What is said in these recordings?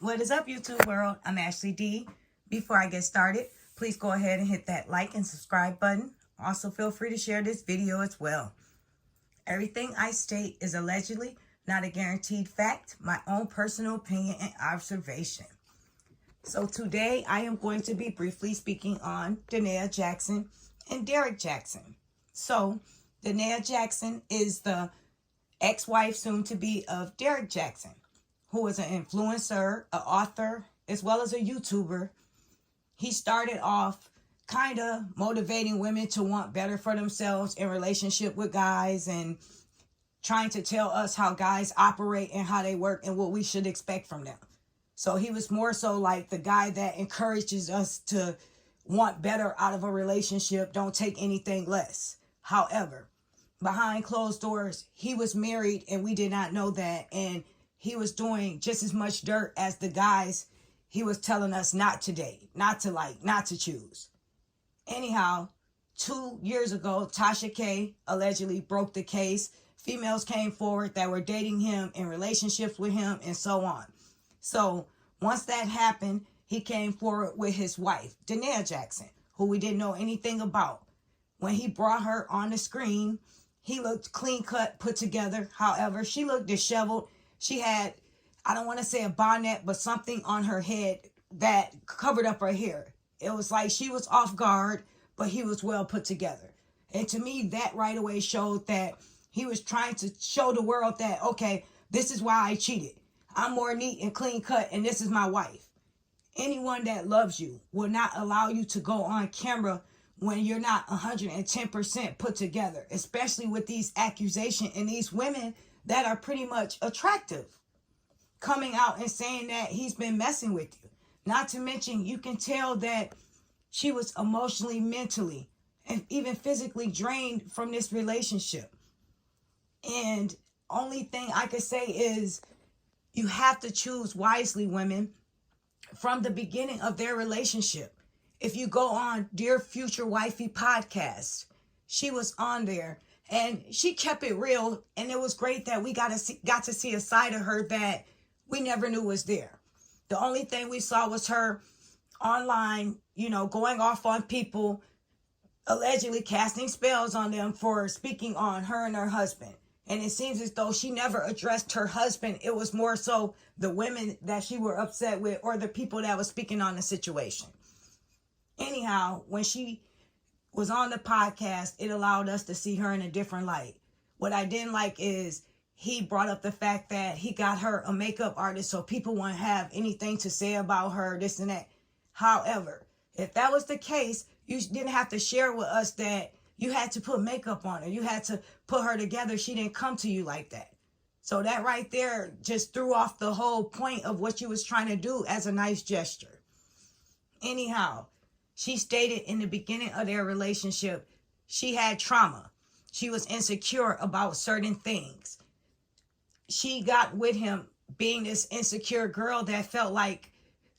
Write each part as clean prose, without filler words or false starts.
What is up, YouTube world? I'm Ashley D. Before I get started, please go ahead and hit that like and subscribe button. Also, feel free to share this video as well. Everything I state is allegedly not a guaranteed fact, my own personal opinion and observation. So today I am going to be briefly speaking on Danaya Jackson and Derrick Jackson. So Danaya Jackson is the ex-wife soon to be of Derrick Jackson, who is an influencer, an author, as well as a YouTuber. He started off kind of motivating women to want better for themselves in relationship with guys and trying to tell us how guys operate and how they work and what we should expect from them. So he was more so like the guy that encourages us to want better out of a relationship, don't take anything less. However, behind closed doors, he was married and we did not know that, and he was doing just as much dirt as the guys he was telling us not to date, not to like, not to choose. Anyhow, 2 years ago, Tasha K allegedly broke the case. Females came forward that were dating him, in relationships with him, and so on. So once that happened, he came forward with his wife, Danaya Jackson, who we didn't know anything about. When he brought her on the screen, he looked clean cut, put together. However, she looked disheveled. She had, I don't want to say a bonnet, but something on her head that covered up her hair. It was like she was off guard, but he was well put together. And to me, that right away showed that he was trying to show the world that, okay, this is why I cheated. I'm more neat and clean cut, and this is my wife. Anyone that loves you will not allow you to go on camera when you're not 110% put together, especially with these accusations and these women that are pretty much attractive coming out and saying that he's been messing with you. Not to mention, you can tell that she was emotionally, mentally, and even physically drained from this relationship. And only thing I could say is you have to choose wisely, women, from the beginning of their relationship. If you go on Dear Future Wifey podcast, she was on there and she kept it real, and it was great that we got to see a side of her that we never knew was there. The only thing we saw was her online, going off on people, allegedly casting spells on them for speaking on her and her husband. And it seems as though she never addressed her husband. It was more so the women that she were upset with or the people that was speaking on the situation. Anyhow, when she was on the podcast, it allowed us to see her in a different light. What I didn't like is he brought up the fact that he got her a makeup artist so people won't have anything to say about her, this and that. However, if that was the case, you didn't have to share with us that you had to put makeup on her. You had to put her together. She didn't come to you like that. So that right there just threw off the whole point of what you was trying to do as a nice gesture. Anyhow, she stated in the beginning of their relationship, she had trauma. She was insecure about certain things. She got with him being this insecure girl that felt like,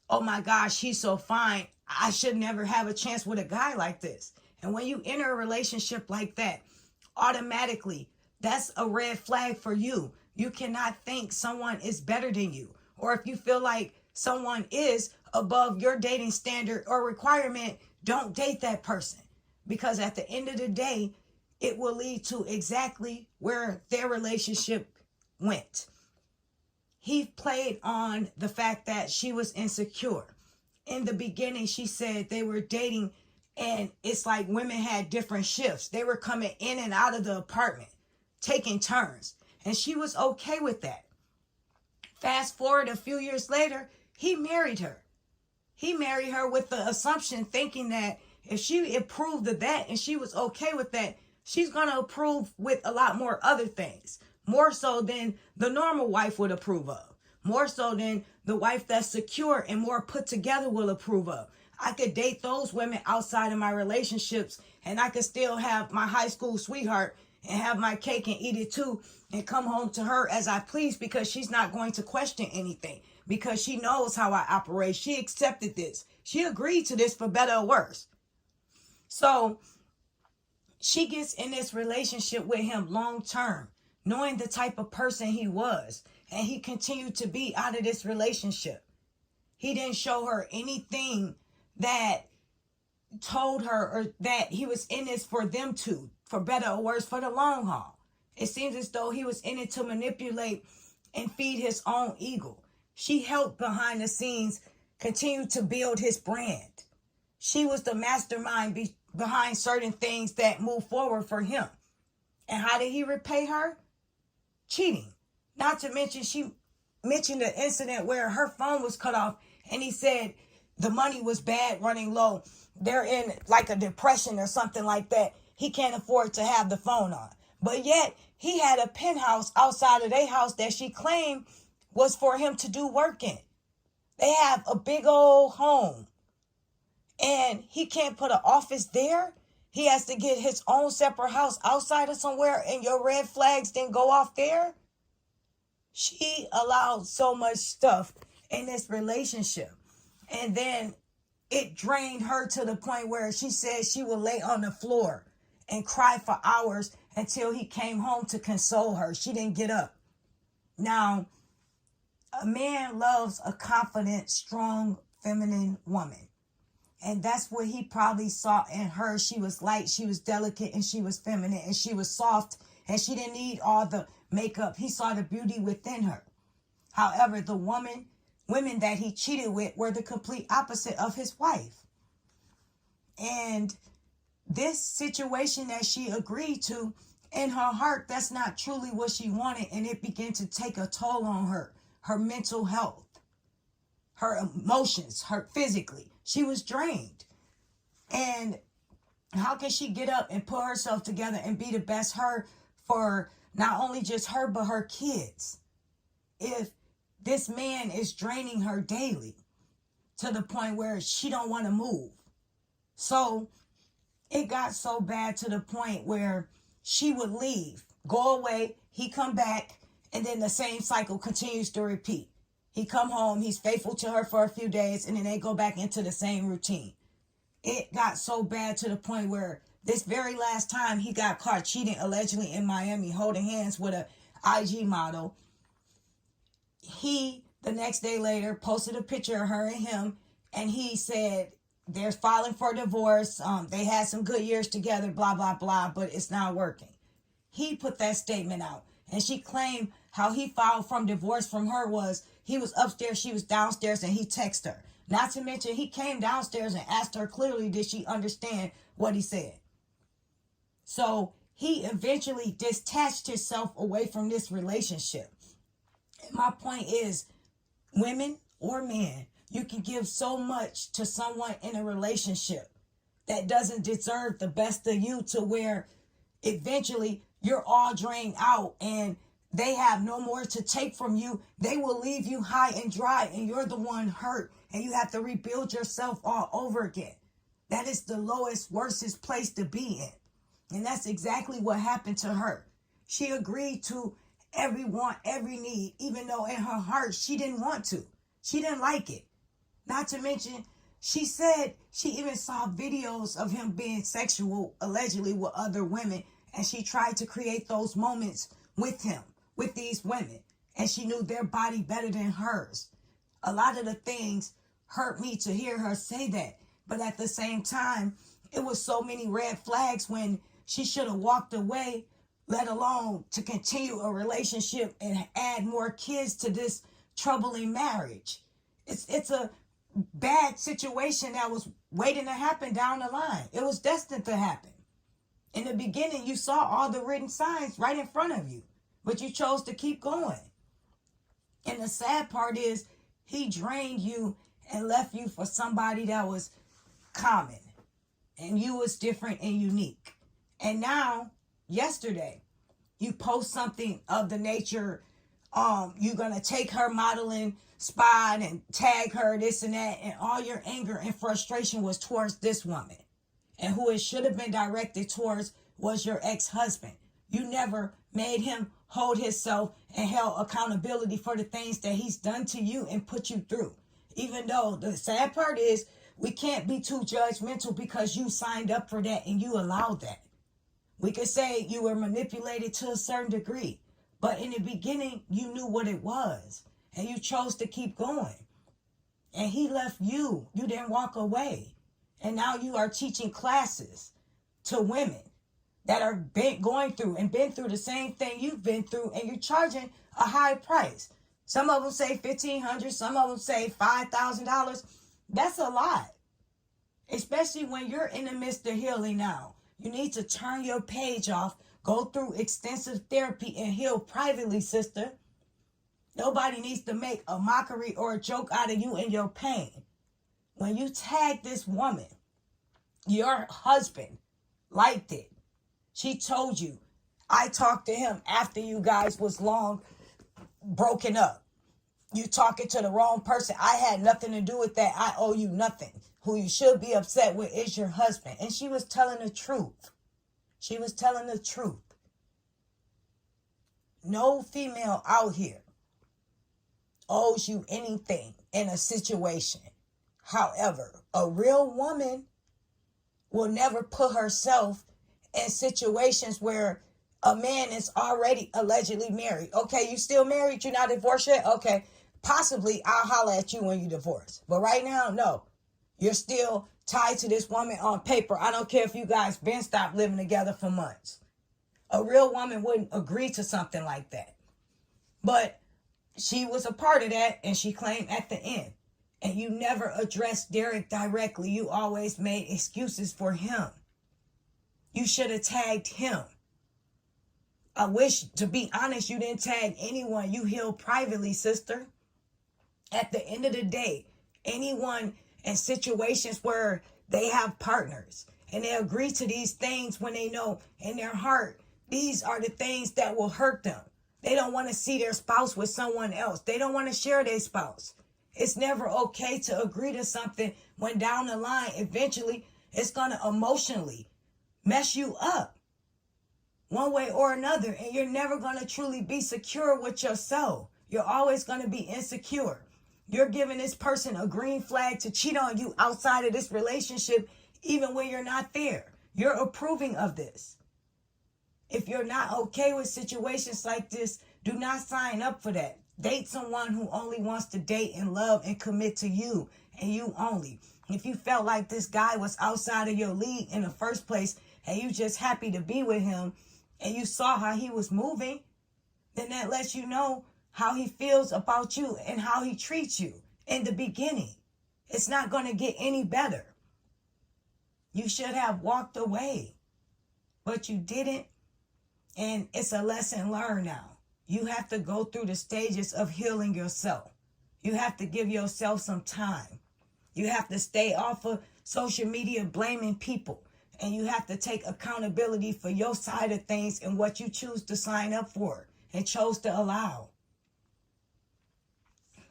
oh my gosh, she's so fine. I should never have a chance with a guy like this. And when you enter a relationship like that, automatically, that's a red flag for you. You cannot think someone is better than you. Or if you feel like someone is above your dating standard or requirement, don't date that person. Because at the end of the day, it will lead to exactly where their relationship went. He played on the fact that she was insecure. In the beginning, she said they were dating, and it's like women had different shifts. They were coming in and out of the apartment, taking turns. And she was okay with that. Fast forward a few years later, he married her. He married her with the assumption, thinking that if she approved of that and she was okay with that, she's going to approve with a lot more other things. More so than the normal wife would approve of. More so than the wife that's secure and more put together will approve of. I could date those women outside of my relationships, and I could still have my high school sweetheart and have my cake and eat it too, and come home to her as I please, because she's not going to question anything, because she knows how I operate. She accepted this. She agreed to this for better or worse. So she gets in this relationship with him long term, knowing the type of person he was, and he continued to be out of this relationship. He didn't show her anything that told her or that he was in this for them two, for better or worse, for the long haul. It seems as though he was in it to manipulate and feed his own ego. She helped behind the scenes continue to build his brand. She was the mastermind behind certain things that moved forward for him. And how did he repay her? Cheating. Not to mention, she mentioned the incident where her phone was cut off and he said the money was bad, running low. They're in like a depression or something like that. He can't afford to have the phone on. But yet he had a penthouse outside of their house that she claimed was for him to do work in. They have a big old home. And he can't put an office there. He has to get his own separate house outside of somewhere, and your red flags didn't go off there. She allowed so much stuff in this relationship. And then it drained her to the point where she said she would lay on the floor and cry for hours until he came home to console her. She didn't get up. Now, a man loves a confident, strong, feminine woman. And that's what he probably saw in her. She was light, she was delicate, and she was feminine, and she was soft, and she didn't need all the makeup. He saw the beauty within her. However, the women that he cheated with were the complete opposite of his wife. And this situation that she agreed to, in her heart, that's not truly what she wanted, and it began to take a toll on her mental health, her emotions, her physically. She was drained. And how can she get up and put herself together and be the best her for not only just her, but her kids, if this man is draining her daily to the point where she don't want to move? So it got so bad to the point where she would leave, go away, he come back, and then the same cycle continues to repeat. He come home, he's faithful to her for a few days, and then they go back into the same routine. It got so bad to the point where this very last time he got caught cheating, allegedly in Miami, holding hands with a IG model. He, the next day later, posted a picture of her and him, and he said they're filing for divorce. They had some good years together, blah, blah, blah, but it's not working. He put that statement out, and she claimed how he filed from divorce from her was he was upstairs, she was downstairs, and he texted her. Not to mention, he came downstairs and asked her clearly, did she understand what he said? So he eventually detached himself away from this relationship. And my point is, women or men, you can give so much to someone in a relationship that doesn't deserve the best of you, to where eventually you're all drained out and they have no more to take from you. They will leave you high and dry, and you're the one hurt, and you have to rebuild yourself all over again. That is the lowest, worstest place to be in. And that's exactly what happened to her. She agreed to every want, every need, even though in her heart she didn't want to. She didn't like it. Not to mention, she said she even saw videos of him being sexual, allegedly, with other women, and she tried to create those moments with him, with these women, and she knew their body better than hers. A lot of the things hurt me to hear her say that, but at the same time, it was so many red flags when she should have walked away, let alone to continue a relationship and add more kids to this troubling marriage. It's a bad situation that was waiting to happen down the line. It was destined to happen. In the beginning, you saw all the written signs right in front of you, but you chose to keep going. And the sad part is, he drained you and left you for somebody that was common, and you was different and unique. And now, yesterday, you post something of the nature, you're going to take her modeling spot and tag her, this and that, and all your anger and frustration was towards this woman. And who it should have been directed towards was your ex-husband. You never made him hold himself and held accountability for the things that he's done to you and put you through. Even though the sad part is, we can't be too judgmental because you signed up for that and you allowed that. We could say you were manipulated to a certain degree, but in the beginning, you knew what it was and you chose to keep going. and he left you. You didn't walk away. And now you are teaching classes to women that are going through and been through the same thing you've been through, and you're charging a high price. Some of them say $1,500, some of them say $5,000. That's a lot, especially when you're in the midst of healing now. You need to turn your page off, go through extensive therapy, and heal privately, sister. Nobody needs to make a mockery or a joke out of you and your pain. When you tag this woman, your husband liked it. She told you, I talked to him after you guys was long broken up. You talking to the wrong person. I had nothing to do with that. I owe you nothing. Who you should be upset with is your husband. And she was telling the truth. She was telling the truth. No female out here owes you anything in a situation. However, a real woman will never put herself in situations where a man is already allegedly married. Okay, you still married? You're not divorced yet? Okay, possibly I'll holler at you when you divorce. But right now, no. You're still tied to this woman on paper. I don't care if you guys been stopped living together for months. A real woman wouldn't agree to something like that. But she was a part of that, and she claimed at the end. And you never addressed Derek directly. You always made excuses for him. You should have tagged him. I wish, to be honest, you didn't tag anyone. You healed privately, sister. At the end of the day, anyone in situations where they have partners and they agree to these things when they know in their heart, these are the things that will hurt them. They don't want to see their spouse with someone else. They don't want to share their spouse. It's never okay to agree to something when down the line, eventually, it's going to emotionally mess you up one way or another. And you're never going to truly be secure with yourself. You're always going to be insecure. You're giving this person a green flag to cheat on you outside of this relationship, even when you're not there. You're approving of this. If you're not okay with situations like this, do not sign up for that. Date someone who only wants to date and love and commit to you and you only. If you felt like this guy was outside of your league in the first place and you just happy to be with him and you saw how he was moving, then that lets you know how he feels about you and how he treats you in the beginning. It's not going to get any better. You should have walked away, but you didn't. And it's a lesson learned now. You have to go through the stages of healing yourself. You have to give yourself some time. You have to stay off of social media blaming people. And you have to take accountability for your side of things and what you choose to sign up for and chose to allow.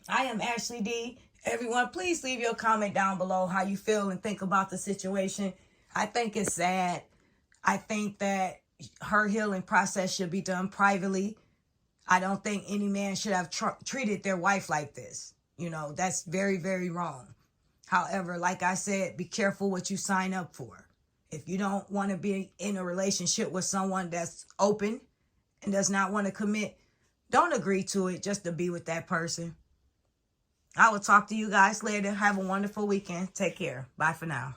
I am Ashley D. Everyone, please leave your comment down below how you feel and think about the situation. I think it's sad. I think that her healing process should be done privately. I don't think any man should have treated their wife like this. You know, that's very, very wrong. However, like I said, be careful what you sign up for. If you don't want to be in a relationship with someone that's open and does not want to commit, don't agree to it just to be with that person. I will talk to you guys later. Have a wonderful weekend. Take care. Bye for now.